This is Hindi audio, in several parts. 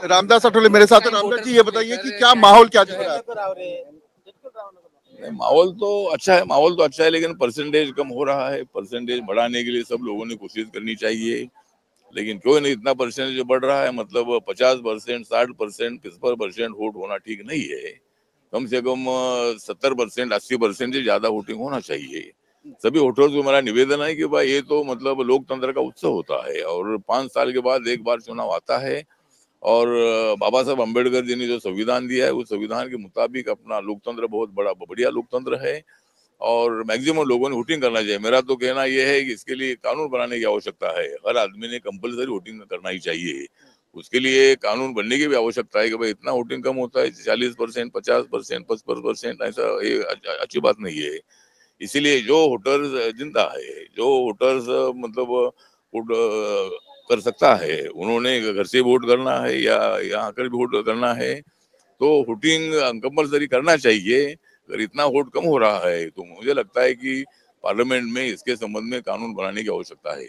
रामदास अठोले मेरे साथ हैं। रामदास जी, ये बताइए कि क्या माहौल क्या दिख रहा है? नहीं, माहौल तो अच्छा है, माहौल तो अच्छा है, लेकिन परसेंटेज कम हो रहा है। परसेंटेज बढ़ाने के लिए सब लोगों ने कोशिश करनी चाहिए, लेकिन क्यों नहीं इतना परसेंटेज बढ़ रहा है। मतलब 50%, 60%, 75% वोट होना ठीक नहीं है। कम से कम 70%, 80% से ज्यादा वोटिंग होना चाहिए। सभी वोटर्स को मेरा निवेदन है कि भाई ये तो मतलब लोकतंत्र का उत्सव होता है और 5 साल के बाद एक बार चुनाव आता है। और बाबा साहब अम्बेडकर जी ने जो संविधान दिया है उस संविधान के मुताबिक अपना लोकतंत्र बहुत बड़ा बढ़िया लोकतंत्र है और मैक्सिमम लोगों ने वोटिंग करना चाहिए। मेरा तो कहना यह है कि इसके लिए कानून बनाने की आवश्यकता है। हर आदमी ने कंपलसरी वोटिंग करना ही चाहिए। उसके लिए कानून बनने की भी आवश्यकता है कि भाई इतना वोटिंग कम होता है 40%, 50%, 55%, ऐसा ये अच्छी बात नहीं है। इसीलिए जो वोटर्स जिंदा है, जो वोटर्स मतलब वोट कर सकता है, उन्होंने घर से वोट करना है या यहाँ आकर भी वोट करना है, तो वोटिंग कंपलसरी करना चाहिए। अगर इतना वोट कम हो रहा है तो मुझे लगता है कि पार्लियामेंट में इसके संबंध में कानून बनाने की आवश्यकता है।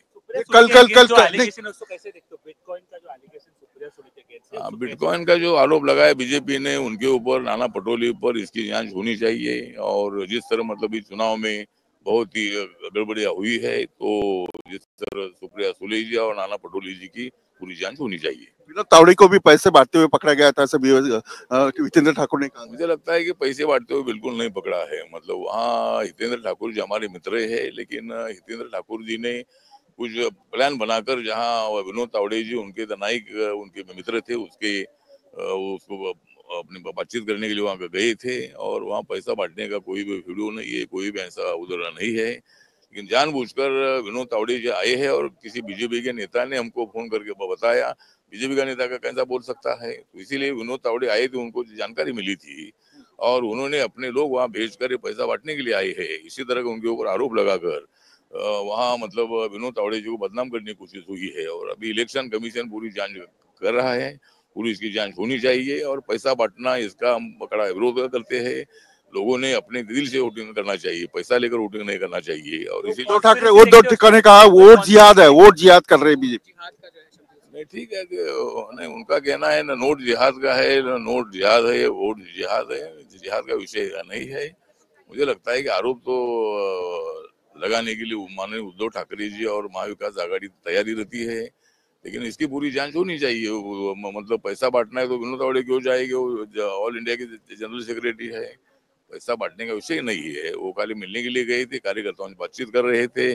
बिटकॉइन का जो आरोप लगाया बीजेपी ने उनके ऊपर, नाना पटोले पर, इसकी जांच होनी चाहिए। और जिस तरह मतलब इस चुनाव में बहुत ही गड़बड़ियां हुई है, तो जिस तरह सुप्रिया सुले जी और नाना पटोले जी की पूरी जांच होनी चाहिए। विनोद तावड़े को भी पैसे बांटते हुए पकड़ा गया था, सभी हितेंद्र ठाकुर ने कहा। मुझे लगता है कि पैसे बांटते हुए बिल्कुल नहीं पकड़ा है। मतलब वहाँ हितेंद्र ठाकुर जी हमारे मित्र है, लेकिन हितेंद्र ठाकुर जी ने कुछ प्लान बनाकर, जहाँ विनोद तावड़े जी उनके नाइक उनके मित्र थे, उसको अपने बातचीत करने के लिए वहाँ गए थे और वहाँ पैसा बांटने का कोई भी वीडियो नहीं है, कोई भी ऐसा उदाहरण नहीं है। लेकिन जानबूझकर विनोद तावड़े जी आए हैं और किसी बीजेपी के नेता ने हमको फोन करके बताया। बीजेपी का नेता का कैसा बोल सकता है? तो इसीलिए विनोद तावड़े आए थे, उनको जानकारी मिली थी और उन्होंने अपने लोग वहाँ भेजकर पैसा बांटने के लिए आए हैं। इसी तरह का उनके ऊपर आरोप लगाकर वहाँ मतलब विनोद तावड़े जी को बदनाम करने की कोशिश हुई है। और अभी इलेक्शन कमीशन पूरी जांच कर रहा है, पूरी इसकी जांच होनी चाहिए। और पैसा बांटना, इसका हम बड़ा विरोध करते हैं। लोगों ने अपने दिल से वोटिंग करना चाहिए, पैसा लेकर वोटिंग नहीं करना चाहिए। और इसी उद्धव ठाकरे, उद्धव ठाकरे ने कहा वोट जिहाद है, वोट जिहाद कर रहे हैं बीजेपी। नहीं, ठीक है कि नहीं, उनका कहना है ना नोट जिहाद का है, ना नोट जिहाद है, वोट जिहाद है। जिहाद का विषय नहीं है। मुझे लगता है कि आरोप तो लगाने के लिए माननीय उद्धव ठाकरे जी और महाविकास आघाड़ी तैयारी रहती है, लेकिन इसकी पूरी जांच होनी चाहिए। मतलब पैसा बांटना है तो विनोद तावड़े क्यों जाएंगे? वो ऑल इंडिया के जनरल सेक्रेटरी है। पैसा बांटने का विषय नहीं है। वो खाली मिलने के लिए गए थे, कार्यकर्ताओं से बातचीत कर रहे थे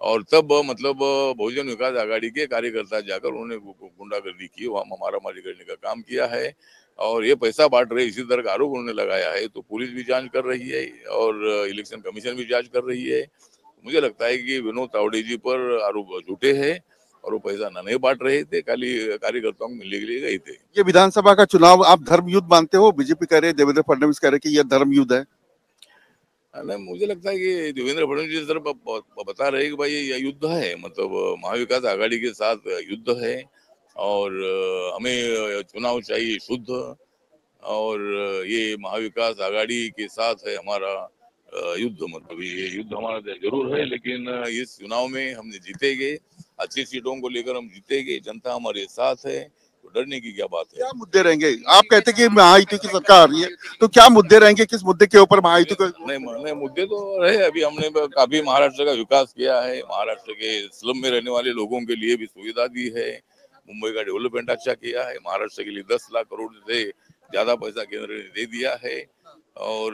और तब मतलब बहुजन विकास आघाड़ी के कार्यकर्ता जाकर उन्होंने गुंडागर्दी की, वहां मारामारी करने का काम किया है और ये पैसा बांट रहे, इसी तरह का आरोप उन्होंने लगाया है। तो पुलिस भी जांच कर रही है और इलेक्शन कमीशन भी जांच कर रही है। मुझे लगता है कि विनोद तावड़े जी पर आरोप झूठे हैं और वो पैसा नहीं बांट रहे थे, खाली कार्यकर्ताओं को मिलने के लिए गए थे। ये विधानसभा का चुनाव आप धर्म युद्ध मानते हो? बीजेपी कह रहे, देवेंद्र फडणवीस कह रहे कि यह धर्म युद्ध है। नहीं, मुझे लगता है कि देवेंद्र फडणवीस जिस तरह बता रहे कि भाई ये युद्ध है, मतलब महाविकास आघाड़ी के साथ युद्ध है और हमें चुनाव चाहिए शुद्ध। और ये महाविकास आघाड़ी के साथ है हमारा युद्ध। मतलब ये युद्ध हमारा जरूर है, लेकिन इस चुनाव में हम जीतेंगे। अच्छी सीटों को लेकर हम जीतेंगे, जनता हमारे साथ है, तो डरने की क्या बात है? क्या मुद्दे रहेंगे? आप कहते कि महायुति की सरकार आ रही है, तो क्या मुद्दे रहेंगे? किस मुद्दे के ऊपर महायुति को? नहीं, मुद्दे तो रहे। अभी हमने काफी महाराष्ट्र का विकास किया है, महाराष्ट्र के स्लम में रहने वाले लोगों के लिए भी सुविधा दी है, मुंबई का डेवलपमेंट अच्छा किया है, महाराष्ट्र के लिए 10 लाख करोड़ से ज्यादा पैसा केंद्र ने दे दिया है और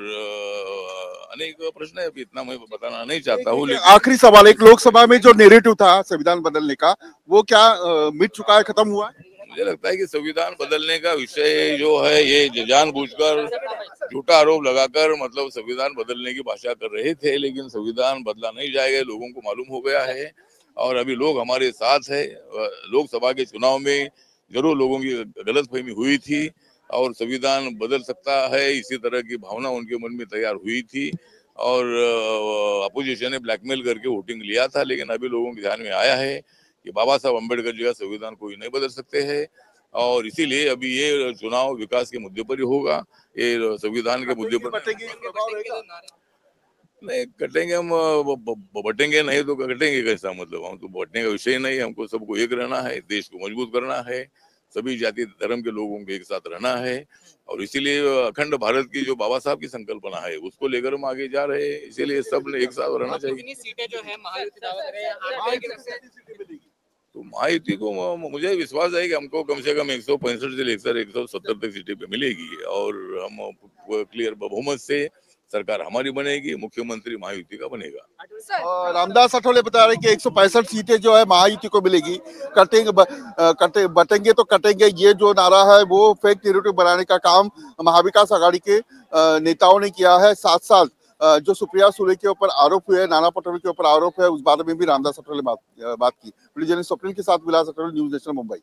अनेक प्रश्न है। अभी इतना मैं बताना नहीं चाहता हूँ। आखिरी सवाल, एक लोकसभा में जो नेरेटिव था संविधान बदलने का, वो क्या मिट चुका है, खत्म हुआ है? मुझे लगता है कि संविधान बदलने का विषय जो है ये जानबूझकर झूठा आरोप लगाकर मतलब संविधान बदलने की भाषा कर रहे थे, लेकिन संविधान बदला नहीं जाएगा, लोगों को मालूम हो गया है और अभी लोग हमारे साथ है। लोकसभा के चुनाव में जरूर लोगों की गलतफहमी हुई थी और संविधान बदल सकता है, इसी तरह की भावना उनके मन में तैयार हुई थी और अपोजिशन ने ब्लैकमेल करके वोटिंग लिया था। लेकिन अभी लोगों के ध्यान में आया है कि बाबा साहब अम्बेडकर जी का संविधान कोई नहीं बदल सकते हैं और इसीलिए अभी ये चुनाव विकास के मुद्दे पर ही होगा, ये संविधान के मुद्दे पर नहीं कटेंगे। हम बटेंगे नहीं तो कटेंगे कैसा? मतलब हम तो बटने का विषय नहीं, हमको सबको एक रहना है, देश को मजबूत करना है, सभी जाति धर्म के लोगों को एक साथ रहना है, और इसीलिए अखंड भारत की जो बाबा साहब की संकल्पना है उसको लेकर हम आगे जा रहे हैं। इसीलिए सब ने एक साथ रहना चाहिए। कितनी सीटें जो है महायुति दावा कर रहे हैं, आरपीआई की तरफ से? तो महायुति को मुझे विश्वास है कि हमको कम से कम 165 से लेकर 170 तक सीटें पे मिलेगी, और हम क्लियर बहुमत से सरकार हमारी बनेगी, मुख्यमंत्री महायुति का बनेगा। और रामदास अठवले बता रहे कि 165 सीटें जो है महायुति को मिलेगी। बटेंगे तो कटेंगे, ये जो नारा है वो फेक नैरेटिव बनाने का काम महाविकास आघाड़ी के नेताओं ने किया है। साथ साथ जो सुप्रिया सुले के ऊपर आरोप हुए, नाना पटोले के ऊपर आरोप है, उस बारे में भी रामदास अठवले बात की। स्वप्निल के साथ विलास अठवले, न्यूज़ नेशन मुंबई।